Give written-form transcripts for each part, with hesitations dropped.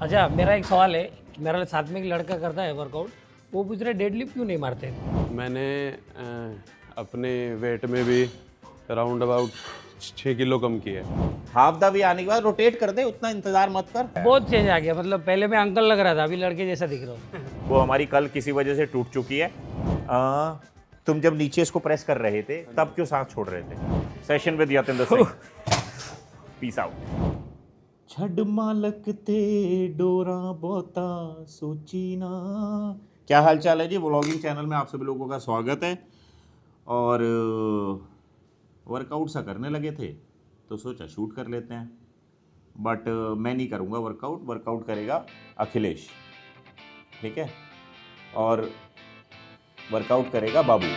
अच्छा, मेरा एक सवाल है। मेरा साथ में एक लड़का करता है वर्कआउट, वो पूछ रहे डेडलिफ्ट क्यों नहीं मारते? मैंने अपने वेट में भी राउंड अबाउट 6 किलो कम किया है। हाफ द वे आने के बाद रोटेट कर दे, उतना इंतजार मत कर। बहुत चेंज आ गया। मतलब पहले मैं अंकल लग रहा था, अभी लड़के जैसा दिख रहा हूँ। वो हमारी कल किसी वजह से टूट चुकी है। तुम जब नीचे इसको प्रेस कर रहे थे तब क्यों सांस छोड़ रहे थे? Session with Yatinder Singh, peace out. छड़ मालक ते डोरा बोता सोची ना। क्या हाल चाल है जी? व्लॉगिंग चैनल में आप सभी लोगों का स्वागत है। और वर्कआउट सा करने लगे थे तो सोचा शूट कर लेते हैं, बट मैं नहीं करूँगा वर्कआउट। वर्कआउट करेगा अखिलेश, ठीक है, और वर्कआउट करेगा बाबू।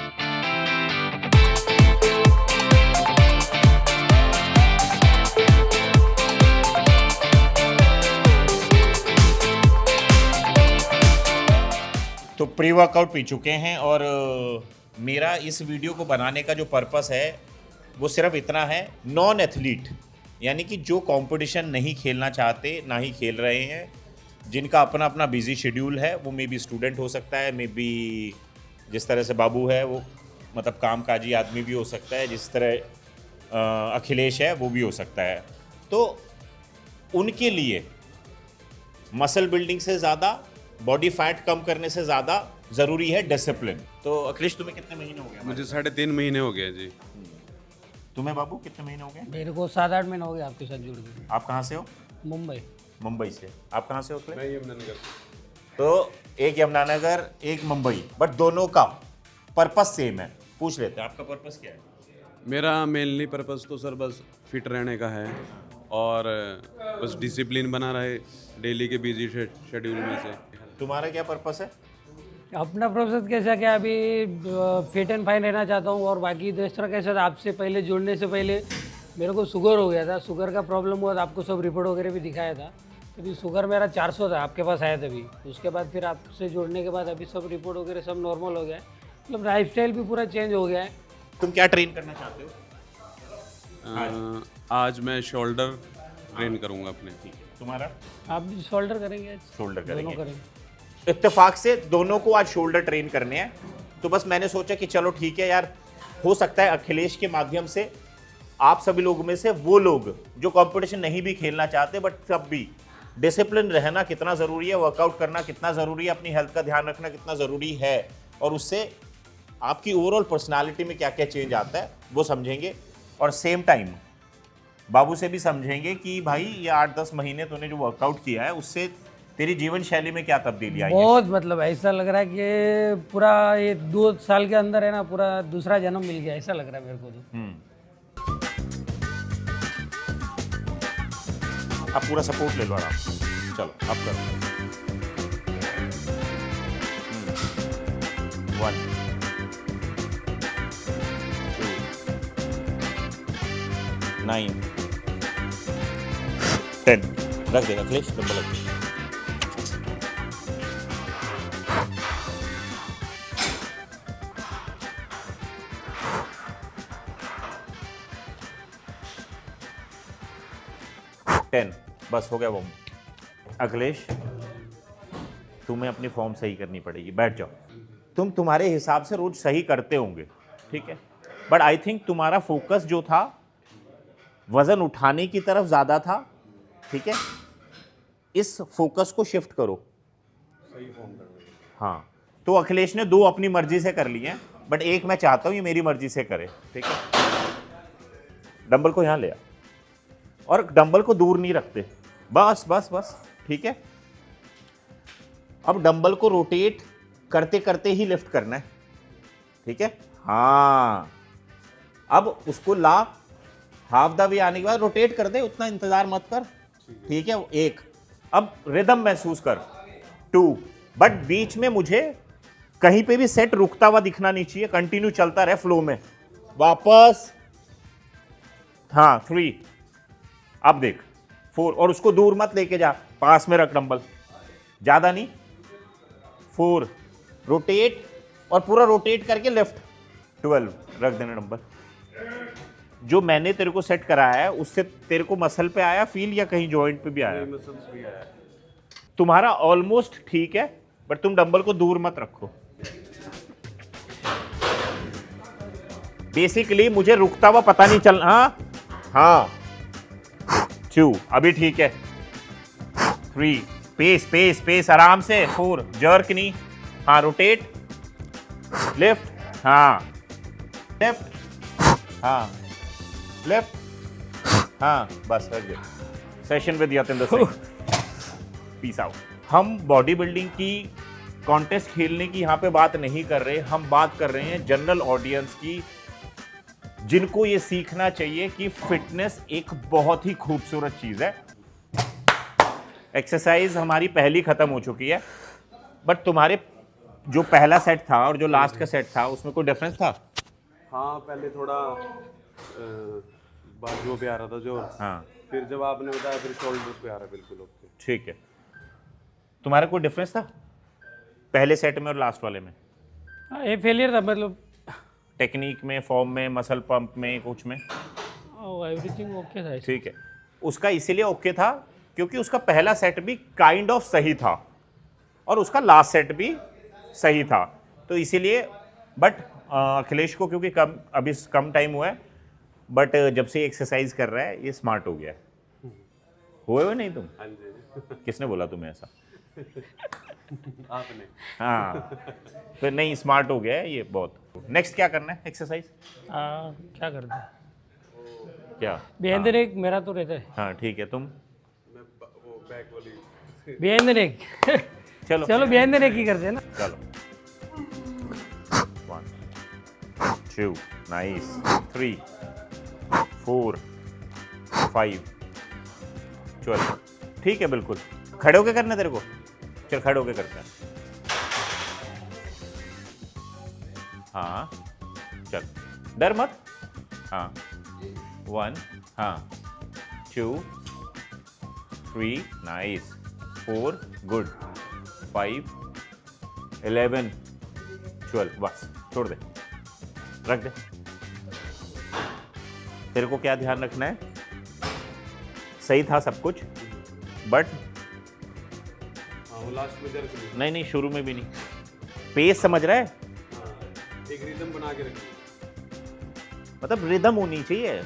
तो प्री वर्कआउट पी चुके हैं और मेरा इस वीडियो को बनाने का जो पर्पस है वो सिर्फ इतना है, नॉन एथलीट यानी कि जो कंपटीशन नहीं खेलना चाहते, ना ही खेल रहे हैं, जिनका अपना अपना बिजी शेड्यूल है, वो मे बी स्टूडेंट हो सकता है, मे बी जिस तरह से बाबू है वो मतलब कामकाजी आदमी भी हो सकता है, जिस तरह अखिलेश है वो भी हो सकता है। तो उनके लिए मसल बिल्डिंग से ज़्यादा, बॉडी फैट कम करने से ज़्यादा ज़रूरी है डिसिप्लिन। तो अखिलेश, तुम्हें कितने महीने हो गए? मुझे 3.5 महीने हो गए जी। तुम्हें बाबू कितने महीने हो गए? मेरे को 7-8 महीने हो गए आपके साथ जुड़ के। आप कहाँ से हो? मुंबई। मुंबई से। आप कहाँ से होते हैं? मैं यमुनानगर। तो एक यमुनानगर, एक मुंबई, बट दोनों का पर्पस सेम है। पूछ लेते हैं, आपका पर्पस क्या है? मेरा मेनली पर्पस तो सर बस फिट रहने का है और बस डिसिप्लिन बना रहे डेली के बिजी शेड्यूल में से। तुम्हारा क्या पर्पस है? अपना प्रोसेस कैसा, क्या अभी फिट एंड फाइन रहना चाहता हूँ। और बाकी दूसरा कैसा था, आपसे पहले जुड़ने से पहले मेरे को शुगर हो गया था। शुगर का प्रॉब्लम हुआ था, आपको सब रिपोर्ट वगैरह भी दिखाया था। तभी शुगर मेरा 400 था, आपके पास आया तभी। उसके बाद फिर आपसे जुड़ने के बाद अभी सब रिपोर्ट वगैरह सब नॉर्मल हो गया है। मतलब लाइफ स्टाइल भी पूरा चेंज हो गया है। तुम क्या ट्रेन करना चाहते हो? आज मैं शोल्डर ट्रेन करूंगा अपने। ठीक है, तुम्हारा? आप भी शोल्डर करेंगे आज? शोल्डर दोनों करेंगे। करेंगे। इत्तेफाक से दोनों को आज शोल्डर ट्रेन करने हैं। तो बस मैंने सोचा कि चलो ठीक है यार, हो सकता है अखिलेश के माध्यम से आप सभी लोगों में से वो लोग जो कंपटीशन नहीं भी खेलना चाहते, बट तब भी डिसिप्लिन रहना कितना ज़रूरी है, वर्कआउट करना कितना ज़रूरी है, अपनी हेल्थ का ध्यान रखना कितना ज़रूरी है, और उससे आपकी ओवरऑल पर्सनालिटी में क्या क्या चेंज आता है वो समझेंगे। और सेम टाइम बाबू से भी समझेंगे कि भाई ये 8-10 महीने तूने जो वर्कआउट किया है उससे तेरी जीवन शैली में क्या तब्दीली आई है। बहुत मतलब ऐसा लग रहा है कि पूरा ये 2 साल के अंदर है ना, पूरा दूसरा जन्म मिल गया, ऐसा लग रहा है मेरे को तो। आप पूरा सपोर्ट ले लो आराम से। चलो अब करो। 1 2 9 10 रख दे अखिलेश, डंबल रख दे। बस हो गया वो। अखिलेश, तुम्हें अपनी फॉर्म सही करनी पड़ेगी, बैठ जाओ। तुम तुम्हारे हिसाब से रोज सही करते होंगे, ठीक है, बट आई थिंक तुम्हारा फोकस जो था वजन उठाने की तरफ ज़्यादा था, ठीक है। इस फोकस को शिफ्ट करो। हाँ, तो अखिलेश ने 2 अपनी मर्जी से कर लिए हैं, बट एक मैं चाहता हूँ ये मेरी मर्जी से करे, ठीक है। डंबल को यहाँ ले आ, और डंबल को दूर नहीं रखते, बस बस बस, ठीक है। अब डंबल को रोटेट करते करते ही लिफ्ट करना है, ठीक है। हाँ, अब उसको ला, हाफ द वे आने के बाद रोटेट कर दे, उतना इंतजार मत कर, ठीक है। 1, अब रिदम महसूस कर। 2, बट बीच में मुझे कहीं पे भी सेट रुकता हुआ दिखना नहीं चाहिए, कंटिन्यू चलता रहे फ्लो में। वापस, हाँ 3, अब देख 4, और उसको दूर मत लेके जा, पास में रख डंबल, ज्यादा नहीं। 4, रोटेट, और पूरा रोटेट करके लेफ्ट। 12 रख देना डंबल। जो मैंने तेरे को सेट कराया है उससे तेरे को मसल पे आया फील, या कहीं जॉइंट पे भी आया? मसल्स भी आया। तुम्हारा ऑलमोस्ट ठीक है, बट तुम डंबल को दूर मत रखो। बेसिकली मुझे रुकता हुआ पता नहीं चल। हाँ 2, अभी ठीक है। 3, पेस पेस पेस आराम से। 4, जर्क नहीं। हाँ रोटेट, लिफ्ट, हाँ लेफ्ट, हाँ लेफ्ट, हाँ बस रख दे। Session with Yatinder Singh, peace out. हम बॉडी बिल्डिंग की कॉन्टेस्ट खेलने की यहाँ पे बात नहीं कर रहे, हम बात कर रहे हैं जनरल ऑडियंस की, जिनको ये सीखना चाहिए कि फिटनेस एक बहुत ही खूबसूरत चीज है। एक्सरसाइज हमारी पहली खत्म हो चुकी है, बट तुम्हारे जो पहला सेट था और जो लास्ट का सेट था उसमें कोई डिफरेंस था? हाँ पहले थोड़ा बाजुओं पे आ रहा था जोर। हाँ फिर जब आपने बताया फिर शोल्डर्स पे आ रहा है बिल्कुल ओके। ठीक है। तुम्हारा कोई डिफरेंस था पहले सेट में और लास्ट वाले में? हाँ, ये फेलियर था मतलब। टेक्निक में, फॉर्म में, मसल पंप में, कुछ में? एवरीथिंग ओके था। ठीक है। उसका इसीलिए ओके था क्योंकि उसका पहला सेट भी काइंड ऑफ सही था और उसका लास्ट सेट भी सही था, तो इसीलिए। बट अखिलेश को क्योंकि अभी कम टाइम हुआ है, बट जब से एक्सरसाइज कर रहा है ये स्मार्ट हो गया है। हुए हो नहीं तुम? हाँ जी। किसने बोला तुम्हें ऐसा? आपने। हाँ तो नहीं, स्मार्ट हो गया है ये बहुत। नेक्स्ट क्या करना है एक्सरसाइज? क्या करते हैं क्या? बिहाइंड द नेक मेरा तो रहता है। हाँ ठीक है। तुम? मैं वो बैक वाली। Behind the neck. चलो चलो बिहाइंड द नेक ही करते हैं ना। चलो 1 2 नाइस 3 4 5 चलो ठीक है। बिल्कुल खड़े होके करना तेरे को? चल खड़े होके करते हैं। हाँ चल, डर मत। हाँ 1, हाँ 2 3 नाइस 4 गुड 5 11 12 बस छोड़ दे, रख दे। तेरे को क्या ध्यान रखना है? सही था सब कुछ, बट हाँ वो लास्ट में जर्क नहीं। नहीं शुरू में भी नहीं। पेस समझ रहा है? हाँ एक रिदम बना के रखिए। मतलब रिदम होनी चाहिए।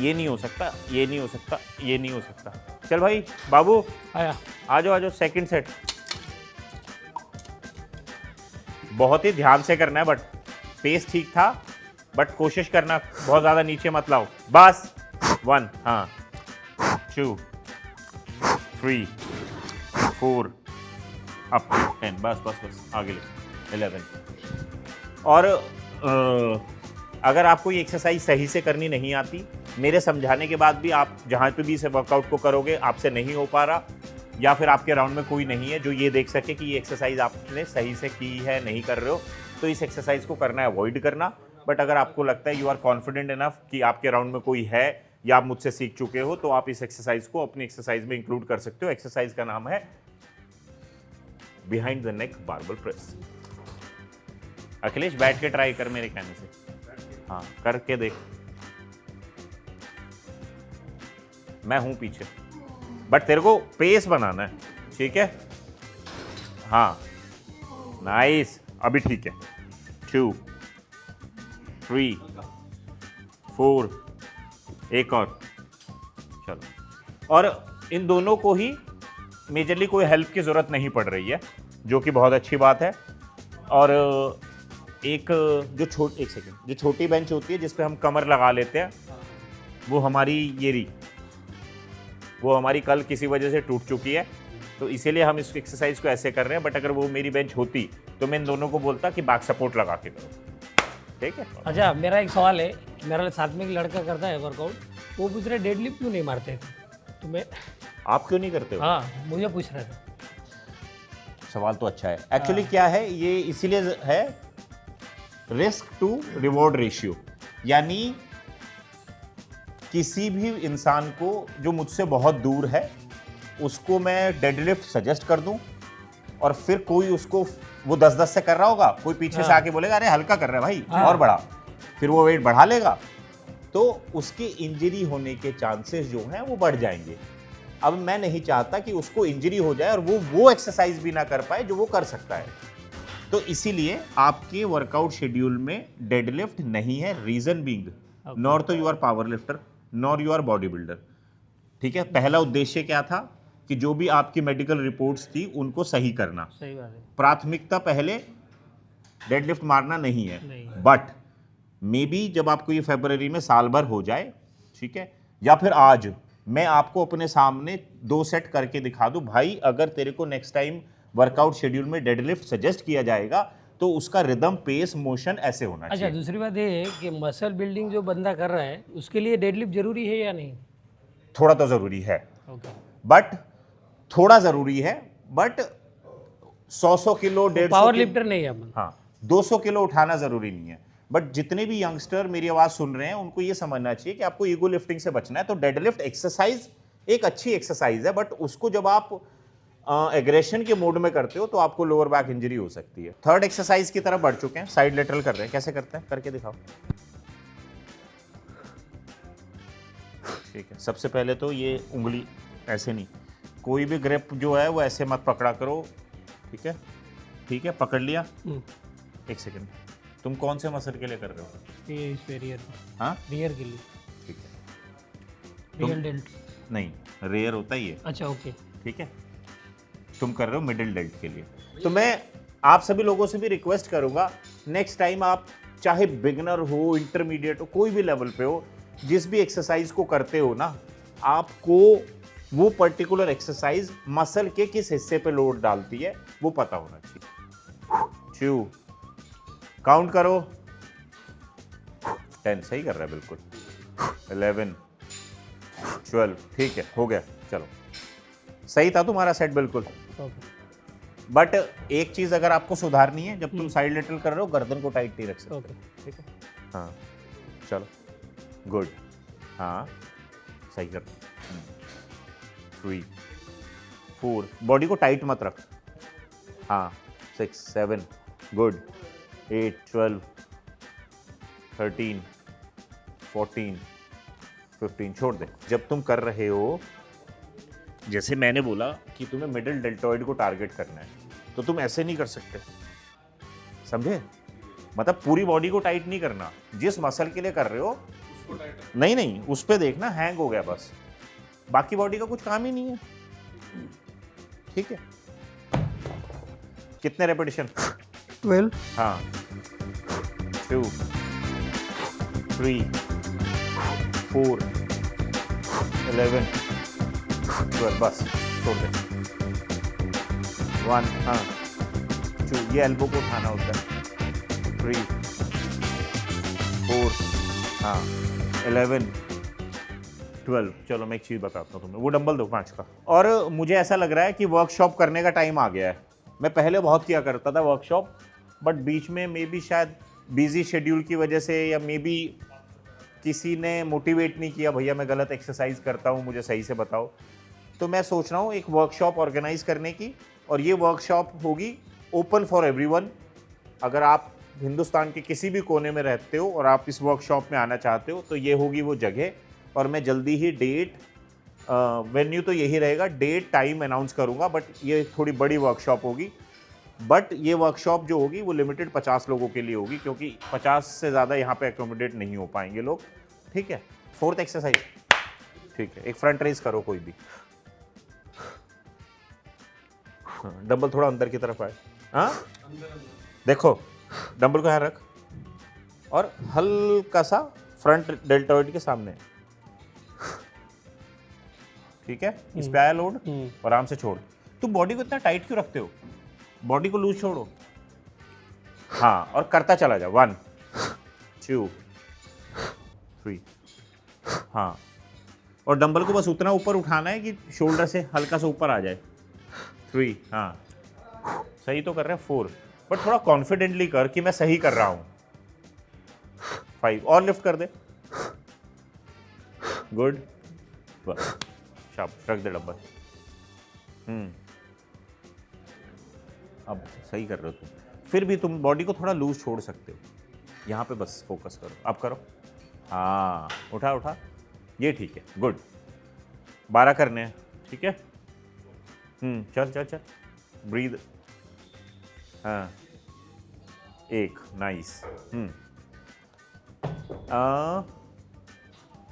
ये नहीं हो सकता, ये नहीं हो सकता, ये नहीं हो सकता। चल भाई बाबू आया। आ जाओ सेकंड सेट। बहुत ही ध्यान से करना है, बट पेस ठीक था, बट कोशिश करना बहुत ज्यादा नीचे मत लाओ। बस 1, हाँ 2 3 4 अप 10 बस आगे ले 11। और अगर आपको ये एक्सरसाइज सही से करनी नहीं आती, मेरे समझाने के बाद भी आप जहाँ पे भी इस वर्कआउट को करोगे आपसे नहीं हो पा रहा, या फिर आपके राउंड में कोई नहीं है जो ये देख सके कि ये एक्सरसाइज आपने सही से की है, नहीं कर रहे हो, तो इस एक्सरसाइज को करना अवॉइड करना। बट अगर आपको लगता है यू आर कॉन्फिडेंट इनफ कि आपके राउंड में कोई है या आप मुझसे सीख चुके हो, तो आप इस एक्सरसाइज को अपनी एक्सरसाइज में इंक्लूड कर सकते हो। एक्सरसाइज का नाम है behind the neck barbell press. Akhilesh बैठ के ट्राई कर मेरे कहने से। हाँ करके देख, मैं हूं पीछे, बट तेरे को पेस बनाना है, ठीक है? हाँ नाइस, अभी ठीक है। 2 3 4 एक और। चलो, और इन दोनों को ही मेजरली कोई हेल्प की ज़रूरत नहीं पड़ रही है, जो कि बहुत अच्छी बात है। और एक जो छोटी बेंच होती है जिस पे हम कमर लगा लेते हैं, वो हमारी ये रही, वो हमारी कल किसी वजह से टूट चुकी है, तो इसीलिए हम इस एक्सरसाइज को ऐसे कर रहे हैं। बट अगर वो मेरी बेंच होती तो मैं इन दोनों को बोलता कि बैक सपोर्ट लगा के करो, ठीक है? अच्छा मेरा एक सवाल है, मेरा साथ में एक लड़का करता है वर्कआउट, वो पूछ रहे डेडलिफ्ट क्यों नहीं मारते? तो मैं आप क्यों नहीं करते हो? हाँ मुझे पूछ रहा था। सवाल तो अच्छा है। एक्चुअली क्या है, ये इसीलिए है रिस्क टू रिवॉर्ड रेशियो, यानी किसी भी इंसान को जो मुझसे बहुत दूर है उसको मैं डेडलिफ्ट सजेस्ट कर दूं, और फिर कोई उसको वो 10-10 से कर रहा होगा, कोई पीछे से आके बोलेगा अरे हल्का कर रहा है भाई और बढ़ा, फिर वो वेट बढ़ा लेगा, तो उसके इंजरी होने के चांसेस जो हैं वो बढ़ जाएंगे। अब मैं नहीं चाहता कि उसको इंजरी हो जाए और वो एक्सरसाइज भी ना कर पाए जो वो कर सकता है। तो इसीलिए आपके वर्कआउट शेड्यूल में डेडलिफ्ट नहीं है, रीजन बीइंग नॉर तो you are power lifter nor you are body builder. ठीक है, पहला उद्देश्य क्या था कि जो भी आपकी मेडिकल रिपोर्ट्स थी उनको सही करना। सही बात है। प्राथमिकता पहले डेडलिफ्ट मारना नहीं है। नहीं। बट मे बी जब आपको ये फरवरी में साल भर हो जाए, ठीक है, या फिर आज मैं आपको अपने सामने 2 सेट करके दिखा दूं, भाई अगर तेरे को नेक्स्ट टाइम वर्कआउट शेड्यूल में डेडलिफ्ट सजेस्ट किया जाएगा तो उसका रिदम, पेस, मोशन ऐसे होना अच्छा, चाहिए। दूसरी बात ये है कि मसल बिल्डिंग जो बंदा कर रहा है उसके लिए डेडलिफ्ट जरूरी है या नहीं? थोड़ा तो जरूरी है, ओके। बट थोड़ा जरूरी है, बट 100 किलो, 150 पावर लिफ्टर नहीं है अपन। हाँ, 200 किलो उठाना जरूरी नहीं है। बट जितने भी यंगस्टर मेरी आवाज सुन रहे हैं उनको ये समझना चाहिए कि आपको ईगो लिफ्टिंग से बचना है। तो डेडलिफ्ट एक्सरसाइज एक अच्छी एक्सरसाइज है, बट उसको जब आप एग्रेशन के मोड में करते हो तो आपको लोअर बैक इंजरी हो सकती है। थर्ड एक्सरसाइज की तरफ बढ़ चुके हैं, साइड लेटरल कर रहे हैं। कैसे करते हैं करके दिखाओ। ठीक है, सबसे पहले तो ये उंगली ऐसे नहीं, कोई भी ग्रिप जो है वो ऐसे मत पकड़ा करो। ठीक है, ठीक है, पकड़ लिया। एक सेकंड, तुम कौन से मसल के लिए कर रहे हो? ये इस पे रियर, हाँ, रियर के लिए। ठीक है, रियल डेल्ट नहीं रेयर होता ही है। अच्छा, ओके। ठीक है, तुम कर रहे हो मिडिल डेल्ट के लिए। तो मैं आप सभी लोगों से भी रिक्वेस्ट करूंगा, नेक्स्ट टाइम आप चाहे बिगनर हो, इंटरमीडिएट हो, कोई भी लेवल पे हो, जिस भी एक्सरसाइज को करते हो ना, आपको वो पर्टिकुलर एक्सरसाइज मसल के किस हिस्से पे लोड डालती है वो पता होना चाहिए। च्यू, काउंट करो। 10 सही कर रहा है बिल्कुल। 11, 12, ठीक है, हो गया। चलो, सही था तुम्हारा सेट बिल्कुल। ओके, बट एक चीज अगर आपको सुधारनी है, जब तुम साइड लेटरल कर रहे हो गर्दन को टाइट नहीं रख सकते। ओके। ठीक है, हाँ, चलो, गुड, हाँ, सही कर। 3, 4, बॉडी को टाइट मत रख। हाँ, 6, 7, गुड, 8, 12, 13, 14, 15, छोड़ दे। जब तुम कर रहे हो, जैसे मैंने बोला कि तुम्हें मिडिल डेल्टॉइड को टारगेट करना है, तो तुम ऐसे नहीं कर सकते, समझे? मतलब पूरी बॉडी को टाइट नहीं करना, जिस मसल के लिए कर रहे हो नहीं नहीं, उस पे देखना हैंग हो गया बस, बाकी बॉडी का कुछ काम ही नहीं है। ठीक है, कितने रेपिटेशन? 12। हाँ, 2, 3, 4, 11, 12, बस छोड़ दे। 1, हाँ, 2, ये एल्बो को उठाना होता है। 3, 4, हाँ, 11, 12। चलो मैं एक चीज़ बताता हूँ तुम्हें, वो डंबल दो 5 का। और मुझे ऐसा लग रहा है कि वर्कशॉप करने का टाइम आ गया है। मैं पहले बहुत किया करता था वर्कशॉप, बट बीच में मे बी शायद बिजी शेड्यूल की वजह से, या मे बी किसी ने मोटिवेट नहीं किया, भैया मैं गलत एक्सरसाइज करता हूँ, मुझे सही से बताओ। तो मैं सोच रहा हूँ एक वर्कशॉप ऑर्गेनाइज करने की, और ये वर्कशॉप होगी ओपन फॉर एवरीवन। अगर आप हिंदुस्तान के किसी भी कोने में रहते हो और आप इस वर्कशॉप में आना चाहते हो तो ये होगी वो जगह। और मैं जल्दी ही डेट, वेन्यू तो यही रहेगा, डेट टाइम अनाउंस करूँगा, बट ये थोड़ी बड़ी वर्कशॉप होगी। बट ये वर्कशॉप जो होगी वो लिमिटेड 50 लोगों के लिए होगी, क्योंकि 50 से ज़्यादा यहाँ पे एकोमोडेट नहीं हो पाएंगे लोग। ठीक है, 4th एक्सरसाइज, ठीक है, एक फ्रंट रेज करो कोई भी। डंबल थोड़ा अंदर की तरफ आए, हाँ, देखो डंबल को यहाँ रख और हल्का सा फ्रंट डेल्टॉइड के सामने। ठीक है, इस पे आया लोड, आराम से छोड़। तुम बॉडी को इतना टाइट क्यों रखते हो? बॉडी को लूज छोड़ो। हाँ, और करता चला जा। 1, 2, 3, हाँ, और डंबल को बस उतना ऊपर उठाना है कि शोल्डर से हल्का सा ऊपर आ जाए। 3, हाँ, सही तो कर रहे हैं। 4, बट थोड़ा कॉन्फिडेंटली कर कि मैं सही कर रहा हूं। 5, और लिफ्ट कर दे। गुड, बस, शाबाश, रख दे डंबल। अब सही कर रहे हो तुम। फिर भी तुम बॉडी को थोड़ा लूज छोड़ सकते हो, यहाँ पे बस फोकस करो। अब करो, हाँ, उठा उठा, ये ठीक है, गुड। 12 करने हैं। ठीक है। चल चल चल, ब्रीद। हाँ, एक, नाइस।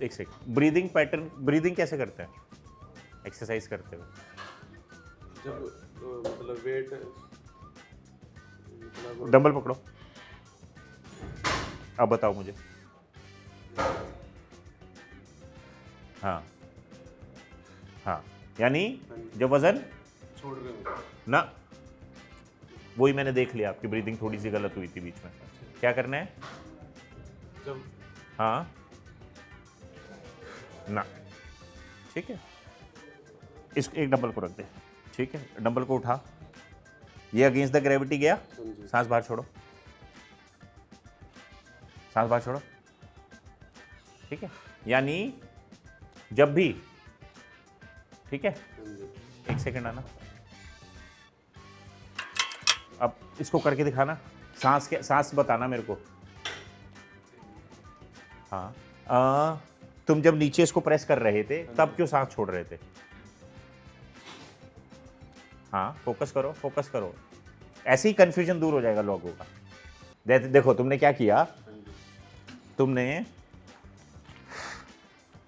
एक सेकंड, ब्रीदिंग पैटर्न, ब्रीदिंग कैसे करते हैं एक्सरसाइज करते हुए? जब मतलब वेट डंबल पकड़ो, अब बताओ मुझे। हाँ हाँ, यानी जब वजन छोड़ रहे हो ना, वही मैंने देख लिया, आपकी ब्रीदिंग थोड़ी सी गलत हुई थी बीच में। क्या करना है? जब हाँ ना, ठीक है। इस एक डंबल को रख दे, ठीक है। डंबल को उठा, ये अगेंस्ट द ग्रेविटी गया, सांस बाहर छोड़ो, सांस बाहर छोड़ो, ठीक है। यानी जब भी, ठीक है, एक सेकंड आना, अब इसको करके दिखाना, सांस के सांस बताना मेरे को। हाँ, तुम जब नीचे इसको प्रेस कर रहे थे तब क्यों सांस छोड़ रहे थे? हाँ, फोकस करो, फोकस करो, ऐसे ही कंफ्यूजन दूर हो जाएगा लोगों का। देखो तुमने क्या किया, तुमने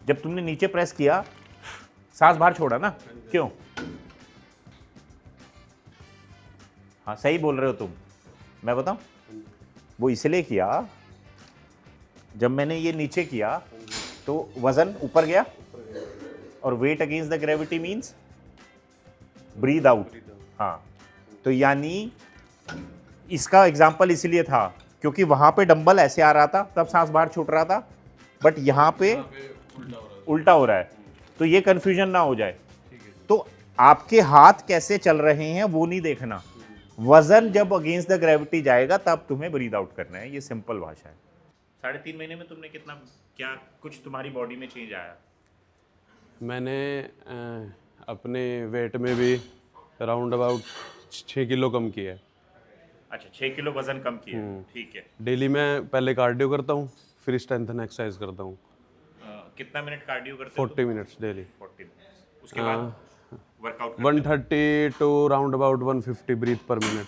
जब तुमने नीचे प्रेस किया सांस बाहर छोड़ा ना, क्यों? हाँ, सही बोल रहे हो तुम, मैं बताऊं? वो इसलिए किया, जब मैंने ये नीचे किया तो वजन ऊपर गया, और weight against the gravity means breathe out. हाँ, तो यानी इसका एग्जाम्पल इसलिए था क्योंकि वहां पे डंबल ऐसे आ रहा था तब सांस बाहर छूट रहा था, बट यहाँ पे उल्टा हो रहा है, तो ये कंफ्यूजन ना हो जाए। तो आपके हाथ कैसे चल रहे हैं वो नहीं देखना, वजन जब अगेंस्ट द ग्रेविटी जाएगा तब तुम्हें ब्रीद आउट करना है, ये सिंपल भाषा है। 3.5 महीने में तुमने कितना, क्या कुछ तुम्हारी बॉडी में चेंज आया? मैंने अपने वेट में भी राउंड अबाउट 6 किलो कम किया है। अच्छा, 6 किलो वजन कम किया, ठीक है। डेली मैं पहले कार्डियो करता हूँ, फिर स्ट्रेंथन एक्सरसाइज करता हूँ। कितना मिनट कार्डियो करते हो? 40 मिनट्स डेली। 40 मिनट, उसके बाद workout 130 to round about 150 breath per minute.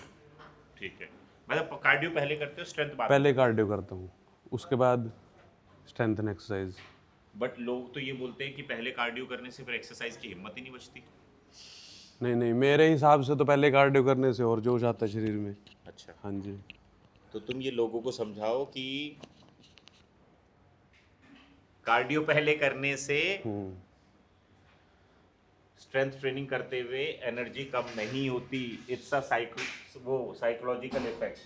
ठीक है, मतलब कार्डियो पहले करते हो, स्ट्रेंथ बाद? पहले कार्डियो करता हूँ, उसके बाद स्ट्रेंथन एक्सरसाइज। बट लोग तो ये बोलते हैं कि पहले कार्डियो करने से फिर एक्सरसाइज की हिम्मत ही नहीं बचती। नहीं नहीं, मेरे हिसाब से तो पहले कार्डियो करने से और जोश आता है शरीर में। अच्छा, हाँ जी। तो तुम ये लोगों को समझाओ कि कार्डियो पहले करने से स्ट्रेंथ ट्रेनिंग करते हुए एनर्जी कम नहीं होती, इट्स अ साइकोलॉजिकल इफेक्ट।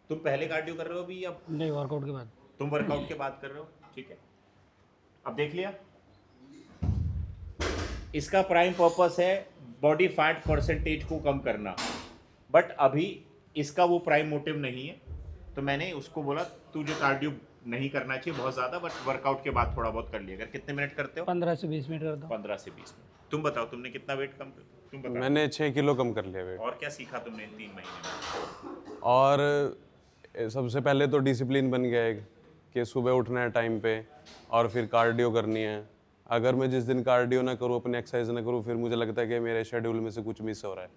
तुम पहले कार्डियो कर रहे हो अभी, अब नहीं, वर्कआउट के बाद। तुम वर्कआउट के बाद कर रहे हो, ठीक है। अब देख लिया, इसका प्राइम पर्पस है बॉडी फैट परसेंटेज को कम करना, बट अभी इसका वो प्राइम मोटिव नहीं है। तो मैंने उसको बोला तुझे कार्डियो नहीं करना चाहिए बहुत ज़्यादा, बट वर्कआउट के बाद थोड़ा बहुत कर लिया। अगर कितने मिनट करते हो? 15 से 20 मिनट करता हूँ। 15 से 20 मिनट। तुम बताओ, तुमने कितना वेट कम, तुम बताओ। मैंने 6 किलो कम कर लिया वेट। और क्या सीखा तुमने इन 3 महीने में? और सबसे पहले तो डिसिप्लिन बन गया है कि सुबह उठना है टाइम पे, और फिर कार्डियो करनी है। अगर मैं जिस दिन कार्डियो ना करूँ, अपनी एक्सरसाइज ना करूँ, फिर मुझे लगता है कि मेरे शेड्यूल में से कुछ मिस हो रहा है।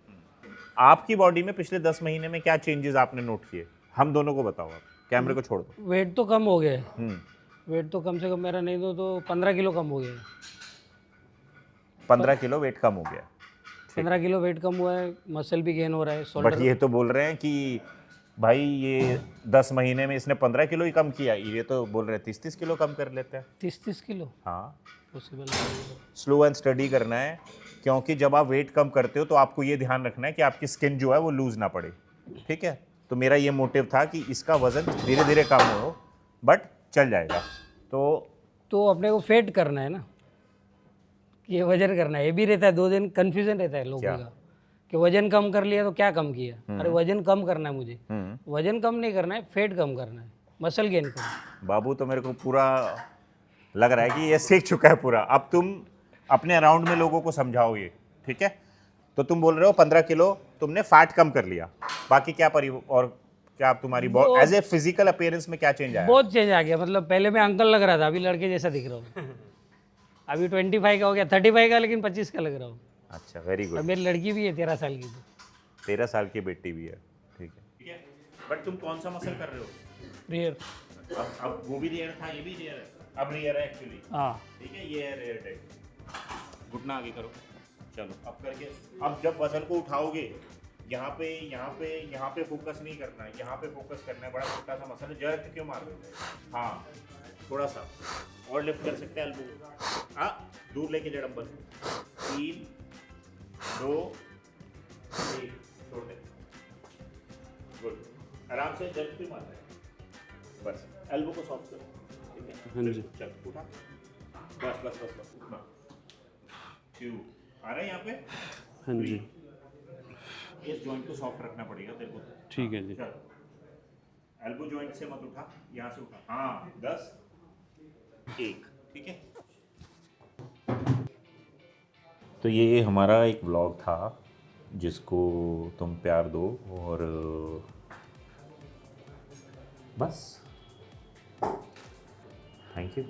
आपकी बॉडी में पिछले 10 महीने में क्या चेंजेस आपने नोट किए? हम दोनों को बताओ, आप कैमरे को छोड़ दो। वेट तो कम हो गया है, वेट तो कम से कम मेरा नहीं तो 15 किलो कम हो गया है। 15 किलो वेट कम हो गया, 15 किलो वेट कम हुआ है, मसल भी गेन हो रहा है, बट शोल्डर। ये तो बोल रहे हैं कि भाई ये 10 महीने में इसने 15 किलो ही कम किया, ये तो बोल रहे हैं 30-30 किलो कम कर लेते हैं। 30-30 किलो हाँ, पॉसिबल नहीं है। स्लो एंड स्टडी करना है, क्योंकि जब आप वेट कम करते हो तो आपको ये ध्यान रखना है कि आपकी स्किन जो है वो लूज ना पड़े, ठीक है। तो मेरा ये मोटिव था कि इसका वजन धीरे धीरे कम हो, बट चल जाएगा। तो अपने को फेट करना है ना, ये वजन करना है, ये भी रहता है। 2 दिन कंफ्यूजन रहता है लोगों का कि वजन कम कर लिया तो क्या कम किया। अरे वजन कम करना है मुझे, वजन कम नहीं करना है, फेट कम करना है, मसल गेन करना। बाबू तो मेरे को पूरा लग रहा है कि ये सीख चुका है पूरा। अब तुम अपने अराउंड में लोगों को समझाओ ये, ठीक है। तो तुम बोल रहे हो 15 किलो तुमने फैट कम कर लिया, बाकी क्या और क्या तुम्हारी एज ए फिजिकल अपीयरेंस में क्या चेंज आया? बहुत चेंज आ गया, मतलब पहले मैं अंकल लग रहा था, अभी लड़के जैसा दिख रहा हूँ। अभी 25 का हो गया, 35 का, लेकिन 25 का लग रहा हूँ। अच्छा वेरी और गुड। मेरी लड़की भी है 13 साल की। तो 13 साल की बेटी भी है, ठीक है। बट तुम कौन सा मसल कर रहे हो? रियर। अब वो भी रियर था, ये भी रियर है, अब रियर है एक्चुअली, हाँ, ठीक है। ये है रियर डेड। घुटना आगे करो, चलो अब करके। अब जब वजन को उठाओगे, यहाँ पे यहाँ पे यहाँ पे फोकस नहीं करना है, यहाँ पे फोकस करना है। बड़ा छोटा सा मसल है, जर्क क्यों मार रहे हो? हाँ थोड़ा सा और लिफ्ट कर सकते हैं एल्बो। हाँ दूर लेके जा डंबल। 3 2 1 छोटे। गुड, आराम से जर्क भी मारना है, बस एल्बो को सॉफ्ट करो, ठीक है। हाँ जी। चल उठा, बस बस बस बस उठना। 2 आ रहा है यहाँ पे। हाँ जी, इस जॉइंट को सॉफ्ट रखना पड़ेगा तेरे को। ठीक है जी। चल एल्बो जॉइंट से मत उठा, यहाँ से उठा। हाँ 10 1, ठीक है। तो ये हमारा एक व्लॉग था जिसको तुम प्यार दो, और बस थैंक यू।